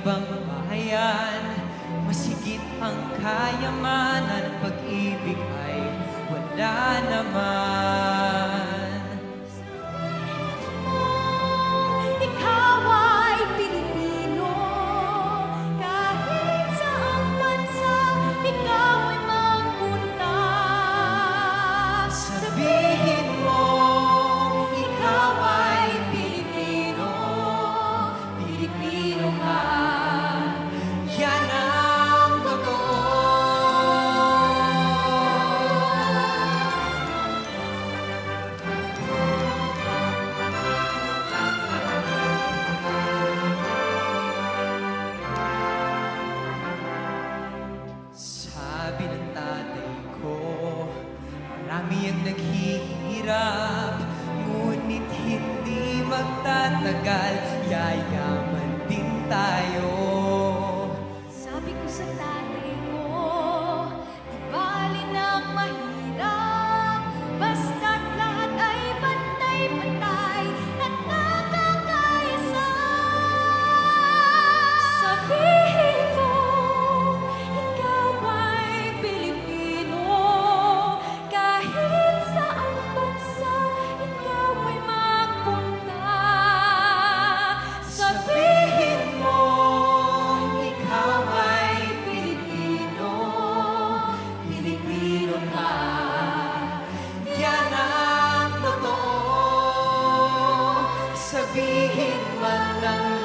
ibang bayan, masigit ang kayamanan, pag-ibig ay wala naman. Ikaw ay Pilipino, kahit saang bansa ikaw ay magpunta. Sabihin mo, ikaw ay Pilipino, Pilipino ka, yan ang totoo. Sabi ng tatay ko, marami ang naghihirap, ngunit hindi magtatagal, yayaman din tayo. Sabi ko sa tatay ko, di bali na mahirap, basta't lahat ay pantay-pantay at nakakaisa. Sabihin mo, ikaw ay Pilipino, kahit saang bansa ikaw ay magpunta. Sabihin mo, ikaw ay Pilipino, Pilipino ka, yan ang totoo. Sabihin man lang